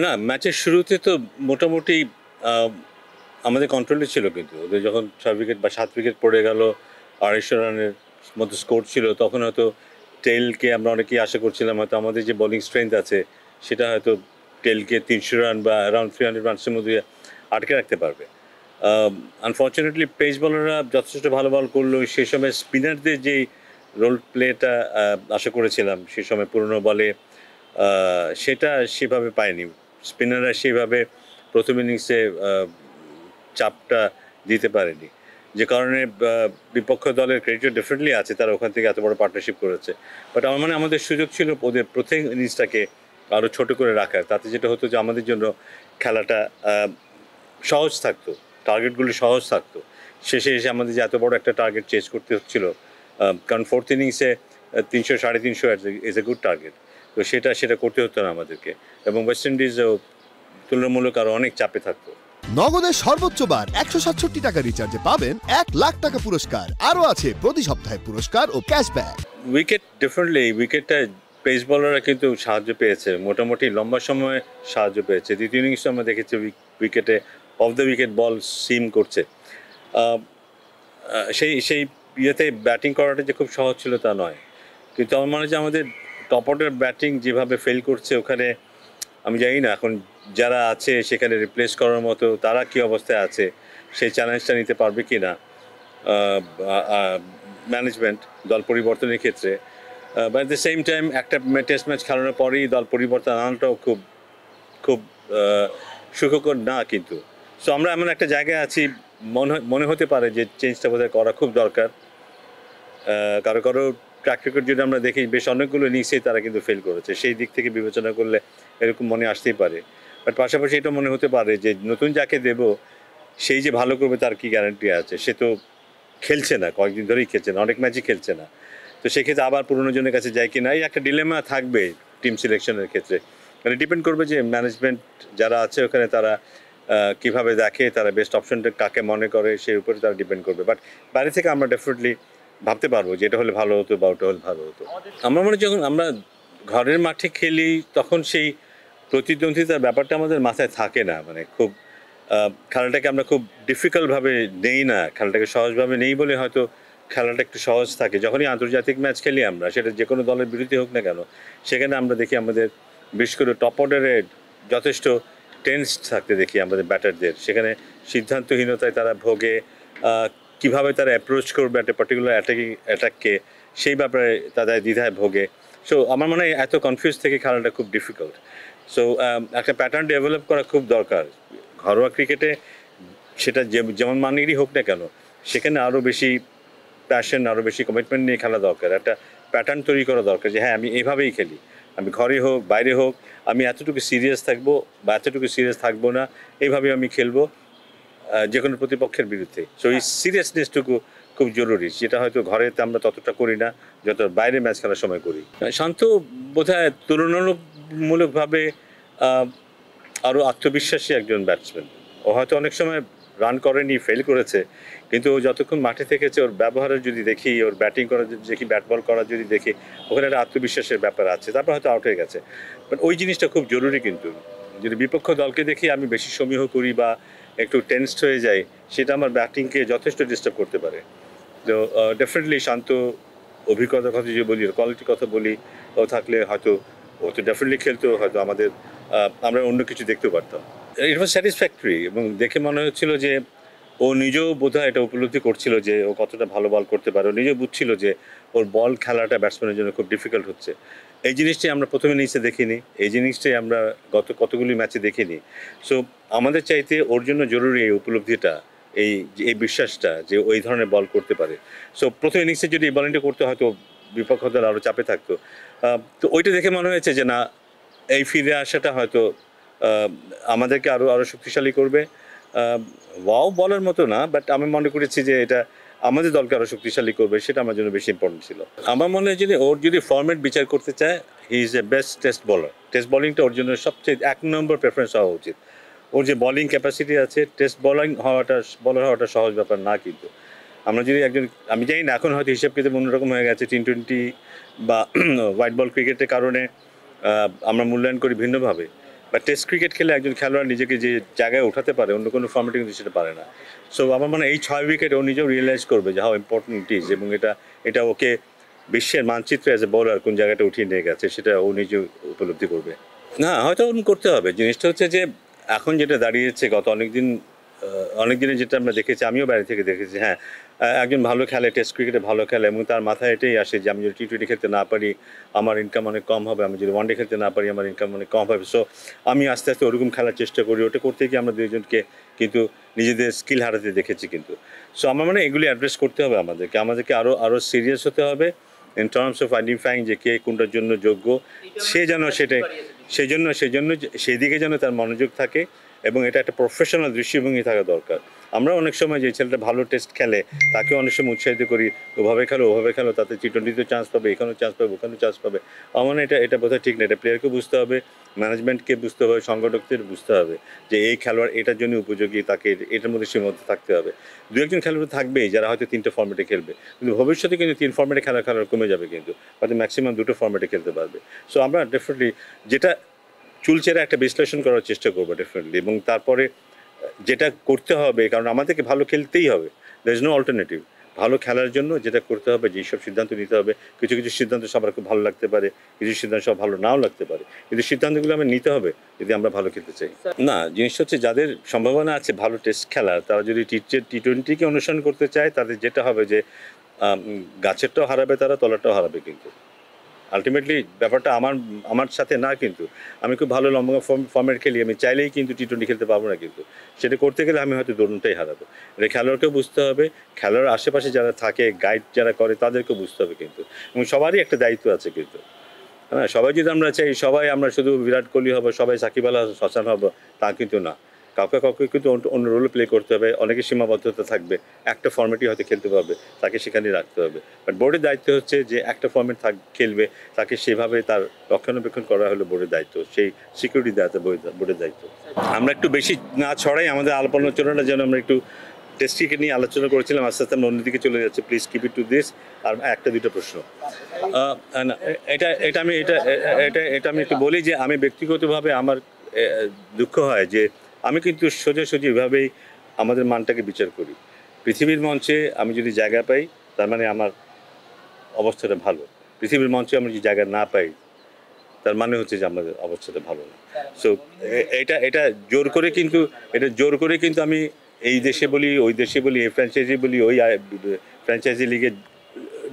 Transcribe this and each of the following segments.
না, ম্যাচের শুরুতে তো মোটামুটি আ আমাদের কন্ট্রোলে ছিল কিন্তু। ওদের যখন ৬ উইকেট বা ৭ উইকেট পড়ে গেল, ২৫০ রানের মতো স্কোর ছিল, তখন হয়তো টেইলকে আমরা অনেকেই আশা করছিলাম হয়তো আমাদের যে বোলিং স্ট্রেংথ আছে, সেটা হয়তো টেইলকে ৩০০ রান বা অ্যারাউন্ড ৩০০ রানসের মধ্যে আটকে রাখতে পারবে। আনফরচুনেটলি পেস বোলাররা যথেষ্ট ভালো বল করলেও সেই সময় স্পিনারদের যেই রোল প্লেটা আশা করেছিলাম, সে সময় পুরোনো বলে সেটা সেভাবে পায়নি। স্পিনাররা সেভাবে ১ম ইনিংসে চাপটা দিতে পারেনি। যে কারণে বিপক্ষ দলের ক্রেডিটও ডেফিনেটলি আছে, তারা ওখান থেকে এত বড় পার্টনারশিপ করেছে। বাট আমার মনে হয় আমাদের সুযোগ ছিল ওদের ১ম ইনিংসটাকে আরও ছোট করে রাখার। তাতে যেটা হতো যে আমাদের জন্য খেলাটা সহজ থাকতো, টার্গেটগুলো সহজ থাকতো। শেষে এসে আমাদের যে এত বড় একটা টার্গেট চেজ করতে হচ্ছিল, কারণ 4th ইনিংসে ৩০০ ৩৫০ ইজ এ গুড টার্গেট। তো সেটা করতে হতো না আমাদেরকে, এবং ওয়েস্ট ইন্ডিজও তুলনামূলক আরও অনেক চাপে থাকতো। নগদের সর্বোচ্চ বার ১৬৭ টাকা রিচার্জে পাবেন ১,০০,০০০ টাকা পুরস্কার। আরও আছে প্রতি সপ্তাহে পুরস্কার ও ক্যাশব্যাক। উইকেট ডেফিনেটলি উইকেটটা পেস বোলাররা কিন্তু সাহায্য পেয়েছে, মোটামুটি লম্বা সময় সাহায্য পেয়েছে। দ্বিতীয় ইনিংসে আমরা দেখেছি উইকেটে অফ দ্য উইকেট বল সিম করছে। আহ, সেই সেই ইয়েতে ব্যাটিং করাটা যে খুব সহজ ছিল তা নয়, কিন্তু আমার মনে হয় যে আমাদের টপ অর্ডার ব্যাটিং যেভাবে ফেল করছে, ওখানে আমি জানি না এখন যারা আছে সেখানে রিপ্লেস করার মতো তারা কী অবস্থায় আছে, সেই চ্যালেঞ্জটা নিতে পারবে কি না ম্যানেজমেন্ট দল পরিবর্তনের ক্ষেত্রে। But at the same time একটা টেস্ট ম্যাচ খেলানোর পরেই দল পরিবর্তন আনাটাও খুব খুব সুখকর না কিন্তু। সো আমরা এমন একটা জায়গায় আছি, মনে হতে পারে যে চেঞ্জটা বোধহয় করা খুব দরকার। কারো কারো ট্র্যাক রেকর্ড যদি আমরা দেখি, বেশ অনেকগুলো ইনিংসেই তারা কিন্তু ফেল করেছে। সেই দিক থেকে বিবেচনা করলে এরকম মনে আসতেই পারে। বাট পাশাপাশি এটা মনে হতে পারে যে নতুন যাকে দেব, সেই যে ভালো করবে তার কি গ্যারান্টি আছে? সে তো খেলছে না, কয়েকদিন ধরেই খেলছে না, অনেক ম্যাচই খেলছে না। তো সেক্ষেত্রে আবার পুরনো জনের কাছে যায় কি না, এই একটা ডিলেমা থাকবে টিম সিলেকশনের ক্ষেত্রে। মানে ডিপেন্ড করবে যে ম্যানেজমেন্ট যারা আছে ওখানে তারা কীভাবে দেখে, তারা বেস্ট অপশনটা কাকে মনে করে, সেই উপরে তারা ডিপেন্ড করবে। বাট বাইরে থেকে আমরা ডেফিনেটলি ভাবতে পারবো যে এটা হলে ভালো হতো বা ওটা হলে ভালো হতো। আমার মনে হয় যখন আমরা ঘরের মাঠে খেলি, তখন সেই প্রতিদ্বন্দ্বিতার ব্যাপারটা আমাদের মাথায় থাকে না। মানে খুব খেলাটাকে আমরা খুব ডিফিকাল্টভাবে নেই না, খেলাটাকে সহজভাবে নেই বলে হয়তো খেলাটা একটু সহজ থাকে। যখনই আন্তর্জাতিক ম্যাচ খেলি আমরা, সেটা যে কোনো দলের বিরুদ্ধে হোক না কেন, সেখানে আমরা দেখি আমাদের বিশেষ করে টপ অর্ডারে যথেষ্ট টেন্সড থাকতে দেখি আমাদের ব্যাটারদের। সেখানে সিদ্ধান্তহীনতায় তারা ভোগে, কীভাবে তারা অ্যাপ্রোচ করবে একটা পার্টিকুলার অ্যাটাককে, সেই ব্যাপারে তাদের দ্বিধায় ভোগে। সো আমার মনে হয় এত কনফিউজ থেকে খেলাটা খুব ডিফিকাল্ট। সো একটা প্যাটার্ন ডেভেলপ করা খুব দরকার ঘরোয়া ক্রিকেটে, সেটা যেমন মানেরই হোক না কেন, সেখানে আরও বেশি প্যাশন, আরও বেশি কমিটমেন্ট নিয়ে খেলা দরকার। একটা প্যাটার্ন তৈরি করা দরকার যে হ্যাঁ, আমি এভাবেই খেলি, আমি ঘরে হোক বাইরে হোক, আমি এতটুকু সিরিয়াস থাকবো বা এতটুকু সিরিয়াস থাকবো না, এইভাবে আমি খেলবো যে কোনো প্রতিপক্ষের বিরুদ্ধে। সো এই সিরিয়াসনেসটুকু খুব জরুরি, যেটা হয়তো ঘরেতে আমরা ততটা করি না, যত বাইরে ম্যাচ খেলার সময় করি। শান্ত বোধহয় তুলনামূলকভাবে আরও আত্মবিশ্বাসী একজন ব্যাটসম্যান। ও হয়তো অনেক সময় রান করেনি, ফেল করেছে, কিন্তু ও যতক্ষণ মাঠে থেকেছে ওর ব্যবহারের যদি দেখি, ওর ব্যাটিং করার যদি দেখি, ব্যাট বল করার যদি দেখি, ওখানে একটা আত্মবিশ্বাসের ব্যাপার আছে। তারপর হয়তো আউট হয়ে গেছে, বাট ওই জিনিসটা খুব জরুরি কিন্তু। যদি বিপক্ষ দলকে দেখি আমি বেশি সমীহ করি বা একটু টেন্সড হয়ে যাই, সেটা আমার ব্যাটিংকে যথেষ্ট ডিস্টার্ব করতে পারে। তো ডেফিনেটলি শান্ত, অভিজ্ঞতার কথা যদি বলি, কোয়ালিটির কথা বলি, ও থাকলে হয়তো ও তো ডেফিনেটলি খেলতো, হয়তো আমাদের আমরা অন্য কিছু দেখতেও পারতাম। ইট ওয়াজ স্যাটিসফ্যাক্টরি, এবং দেখে মনে হচ্ছিল যে ও নিজেও বোধহয় এটা উপলব্ধি করছিল যে ও কতটা ভালো বল করতে পারে। ও নিজেও বুঝছিল যে ওর বল খেলাটা ব্যাটসম্যানের জন্য খুব ডিফিকাল্ট হচ্ছে। এই জিনিসটাই আমরা প্রথম ইনিংসে দেখিনি, এই জিনিসটাই আমরা গত কতগুলি ম্যাচে দেখিনি। সো আমাদের চাইতে ওর জন্য জরুরি এই উপলব্ধিটা, এই বিশ্বাসটা যে ওই ধরনের বল করতে পারে। সো প্রথম ইনিংসে যদি এই বলিংটা করতে হয়তো বিপক্ষ দল আরও চাপে থাকতো। তো ওইটা দেখে মনে হয়েছে যে না, এই ফিরে আসাটা হয়তো আমাদেরকে আরও শক্তিশালী করবে। ওয়াও বলার মতো না, বাট আমি মনে করেছি যে এটা আমাদের দলকে আরও শক্তিশালী করবে, সেটা আমার জন্য বেশি ইম্পর্টেন্ট ছিল। আমার মনে হয় যদি ওর যদি ফর্মেট বিচার করতে চায়, he is a best test বলার। টেস্ট বলিংটা ওর জন্য সবচেয়ে ১ নম্বর প্রেফারেন্স হওয়া উচিত। ওর যে বলিং ক্যাপাসিটি আছে, টেস্ট বলার হওয়াটা সহজ ব্যাপার না কিন্তু। আমরা যদি একজন, আমি জানি না এখন হয়তো হিসাব কিতাব অন্যরকম হয়ে গেছে, টি-20 বা হোয়াইট বল ক্রিকেটের কারণে আমরা মূল্যায়ন করি ভিন্নভাবে। বা টেস্ট ক্রিকেট খেলে একজন খেলোয়াড় নিজেকে যে জায়গায় ওঠাতে পারে অন্য কোনো ফর্মেটে কিন্তু সেটা পারে না। সো আমার মনে হয় এই 6 উইকেট ও নিজেও রিয়েলাইজ করবে যে হাউ ইম্পর্টেন্ট ইট ইজ, এবং এটা ওকে বিশ্বের মানচিত্রে অ্যাজ এ বোলার কোন জায়গাটা উঠিয়ে নিয়ে গেছে সেটা ও নিজে উপলব্ধি করবে। না, হয়তো করতে হবে। জিনিসটা হচ্ছে যে এখন যেটা দাঁড়িয়েছে গত অনেক দিনে যেটা আমরা দেখেছি, আমিও বাইরে থেকে দেখেছি, হ্যাঁ একজন ভালো খেলে, টেস্ট ক্রিকেটে ভালো খেলে এবং তার মাথায় এটাই আসে যে আমি যদি টি-20 খেলতে না পারি আমার ইনকাম অনেক কম হবে, আমি যদি ওয়ানডে খেলতে না পারি আমার ইনকাম অনেক কম হবে। সো আমি আস্তে আস্তে ওরকম খেলার চেষ্টা করি। ওটা করতে গিয়ে আমরা দুইজনকে কিন্তু নিজেদের স্কিল হারাতে দেখেছি কিন্তু। সো আমার মানে এগুলি অ্যাড্রেস করতে হবে আমাদেরকে আরও সিরিয়াস হতে হবে ইন টার্মস অফ আইডেন্টিফাইং যে কে কোনটার জন্য যোগ্য, সে যেন সেটাই সেই জন্য সেই দিকে যেন তার মনোযোগ থাকে এবং এটা একটা প্রফেশনাল দৃষ্টিভঙ্গি থাকা দরকার। আমরা অনেক সময় যে ছেলেটা ভালো টেস্ট খেলে তাকে অনেক সময় উৎসাহিত করি, ওভাবে খেলো, তাতে টি-20তে চান্স পাবে, এখানেও চান্স পাবে, ওখানেও চান্স পাবে। আমার মনে হয় এটা বোধহয় ঠিক না। এটা প্লেয়ারকে বুঝতে হবে, ম্যানেজমেন্টকে বুঝতে হবে, সংগঠকদের বুঝতে হবে যে এই খেলোয়াড় এটার জন্য উপযোগী, তাকে এটার মধ্যে সীমাবদ্ধ থাকতে হবে। দু একজন খেলোয়াড় থাকবেই যারা হয়তো 3টে ফর্মেটে খেলবে, কিন্তু ভবিষ্যতে কিন্তু 3 ফর্মেটে খেলোয়াড় কমে যাবে কিন্তু, হয়তো ম্যাক্সিমাম 2টো ফর্মেটে খেলতে পারবে। সো আমরা ডেফিনেটলি যেটা চুলচেরা একটা বিশ্লেষণ করার চেষ্টা করবো ডেফিনেটলি, এবং তারপরে যেটা করতে হবে, কারণ আমাদেরকে ভালো খেলতেই হবে, দ্যার ইজ নো অল্টারনেটিভ। ভালো খেলার জন্য যেটা করতে হবে, যেসব সিদ্ধান্ত নিতে হবে, কিছু সিদ্ধান্ত সবার খুব ভালো লাগতে পারে, কিছু সিদ্ধান্ত সব ভালো নাও লাগতে পারে, কিন্তু সিদ্ধান্তগুলো আমরা নিতে হবে যদি আমরা ভালো খেলতে চাই। না, জিনিসটা হচ্ছে যাদের সম্ভাবনা আছে ভালো টেস্ট খেলার, তারা যদি টি-20কে অনুসরণ করতে চায়, তাদের যেটা হবে যে গাছেরটাও হারাবে তারা, তলারটাও হারাবে কিন্তু। আলটিমেটলি ব্যাপারটা আমার সাথে না কিন্তু। আমি খুব ভালো লম্বা ফর্মেট খেলি, আমি চাইলেই কিন্তু টি-20 খেলতে পারবো না কিন্তু। সেটা করতে গেলে আমি হয়তো দোনোটাই হারাবো। এটা খেলোয়াড়কেও বুঝতে হবে, খেলোয়াড় আশেপাশে যারা থাকে, গাইড যারা করে তাদেরকেও বুঝতে হবে কিন্তু, এবং সবারই একটা দায়িত্ব আছে কিন্তু। হ্যাঁ, সবাই যদি আমরা চাই সবাই আমরা শুধু বিরাট কোহলি হবো, সবাই সাকিব আল হাসান হবো, তা কিন্তু না। কাউকে কিন্তু অন্য রোল প্লে করতে হবে, অনেকে সীমাবদ্ধতা থাকবে, একটা ফর্মেটই হয়তো খেলতে পারবে, তাকে সেখানে রাখতে হবে। বাট বোর্ডের দায়িত্ব হচ্ছে যে একটা ফর্মেট খেলবে, তাকে সেভাবে তার রক্ষণাবেক্ষণ করা হলো বোর্ডের দায়িত্ব, সেই সিকিউরিটি দেওয়া বোর্ডের দায়িত্ব। আমরা একটু বেশি না ছড়াই, আমাদের আলোচনাটা যেন আমরা একটু টেস্ট ক্রিকেট নিয়ে আলোচনা করেছিলাম, আস্তে আস্তে আমরা অন্যদিকে চলে যাচ্ছে। Please keep it to this. আর একটা দুটো প্রশ্ন, এটা আমি একটু বলি যে আমি ব্যক্তিগতভাবে আমার দুঃখ হয় যে আমি কিন্তু সোজাসুজি এভাবেই আমাদের মানটাকে বিচার করি। পৃথিবীর মঞ্চে আমি যদি জায়গা পাই তার মানে আমার অবস্থাটা ভালো, পৃথিবীর মঞ্চে আমি যদি জায়গা না পাই তার মানে হচ্ছে যে আমাদের অবস্থাটা ভালো না। সো এটা জোর করে কিন্তু আমি এই দেশে বলি, ওই দেশে বলি, এই ফ্র্যাঞ্চাইজি বলি, ওই ফ্র্যাঞ্চাইজি লিগে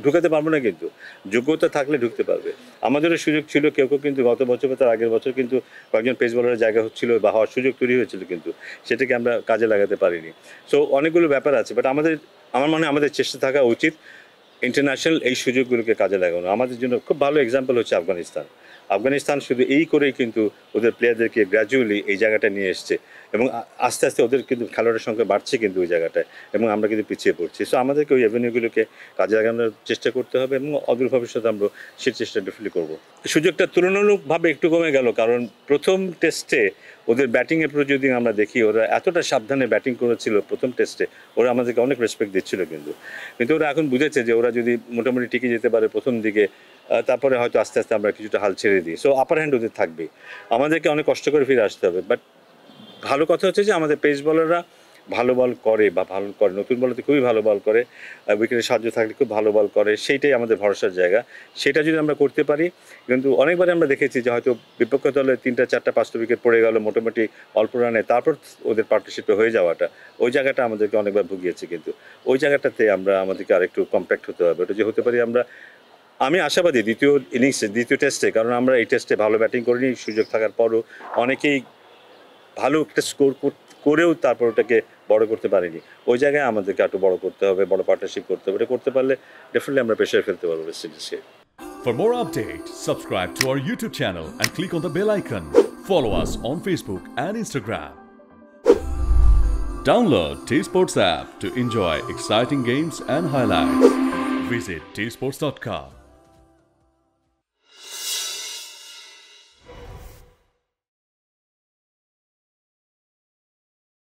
ঢুকাতে পারবো না কিন্তু। যোগ্যতা থাকলে ঢুকতে পারবে। আমাদেরও সুযোগ ছিল, কেউ কিন্তু গত বছর বা তার আগের বছর কিন্তু কয়েকজন পেস বলারের জায়গা হচ্ছিল বা হওয়ার সুযোগ তৈরি হয়েছিল, কিন্তু সেটাকে আমরা কাজে লাগাতে পারিনি। সো অনেকগুলো ব্যাপার আছে, বাট আমার মনে হয় আমাদের চেষ্টা থাকা উচিত ইন্টারন্যাশনাল এই সুযোগগুলোকে কাজে লাগানো। আমাদের জন্য খুব ভালো এক্সাম্পল হচ্ছে আফগানিস্তান শুধু এই করেই কিন্তু ওদের প্লেয়ারদেরকে গ্র্যাজুয়ালি এই জায়গাটা নিয়ে এসছে, এবং আস্তে আস্তে ওদের কিন্তু খেলোয়াড়ের সংখ্যা বাড়ছে কিন্তু ওই জায়গাটায়, এবং আমরা কিন্তু পিছিয়ে পড়ছি। সো আমাদেরকে ওই অ্যাভিনিউগুলোকে কাজে লাগানোর চেষ্টা করতে হবে, এবং অদূর ভবিষ্যতে আমরা সেই চেষ্টা ডেফিনেটলি করবো। সুযোগটা তুলনামূলকভাবে একটু কমে গেল, কারণ প্রথম টেস্টে ওদের ব্যাটিং অ্যাপ্রোচ যদি আমরা দেখি, ওরা এতটা সাবধানে ব্যাটিং করেছিল প্রথম টেস্টে, ওরা আমাদেরকে অনেক রেসপেক্ট দিচ্ছিল কিন্তু ওরা এখন বুঝেছে যে ওরা যদি মোটামুটি টিকে যেতে পারে প্রথম দিকে, তারপরে হয়তো আস্তে আস্তে আমরা কিছুটা হাল ছেড়ে দিই। সো আপার হ্যান্ড ওদের থাকবে, আমাদেরকে অনেক কষ্ট করে ফিরে আসতে হবে। বাট ভালো কথা হচ্ছে যে আমাদের পেস বলাররা ভালো বল করে নতুন বলতে খুবই ভালো বল করে, উইকেটের সাহায্য থাকলে খুব ভালো বল করে, সেইটাই আমাদের ভরসার জায়গা। সেটা যদি আমরা করতে পারি, কিন্তু অনেকবারে আমরা দেখেছি যে হয়তো বিপক্ষ দলে 3টা 4টা 5টা উইকেট পড়ে গেল মোটামুটি অল্প রানে, তারপর ওদের পার্টনারশিপে হয়ে যাওয়াটা, ওই জায়গাটা আমাদেরকে অনেকবার ভুগিয়েছে। কিন্তু ওই জায়গাটাতে আমাদেরকে আরেকটু কম্প্যাক্ট হতে হবে। ওটা যে হতে পারি আমি আশাবাদী দ্বিতীয় টেস্টে, কারণ আমরা এই টেস্টে ভালো ব্যাটিং করিনি, সুযোগ থাকার পরও অনেকেই ভালো একটা স্কোর করেও তারপর ওটাকে বড় করতে পারিনি। ওই জায়গায় আমাদেরকে একটু বড় করতে হবে, বড় পার্টনারশিপ করতে হবে। এটা করতে পারলে ডেফিনেটলি আমরা প্রেশারে ফেলতে পারবো West ইন্ডিজকে। For more updates, subscribe to our YouTube channel and click on the bell icon. Follow us on Facebook and Instagram. Download T-Sports app to enjoy exciting games and highlights. Visit tsports.com.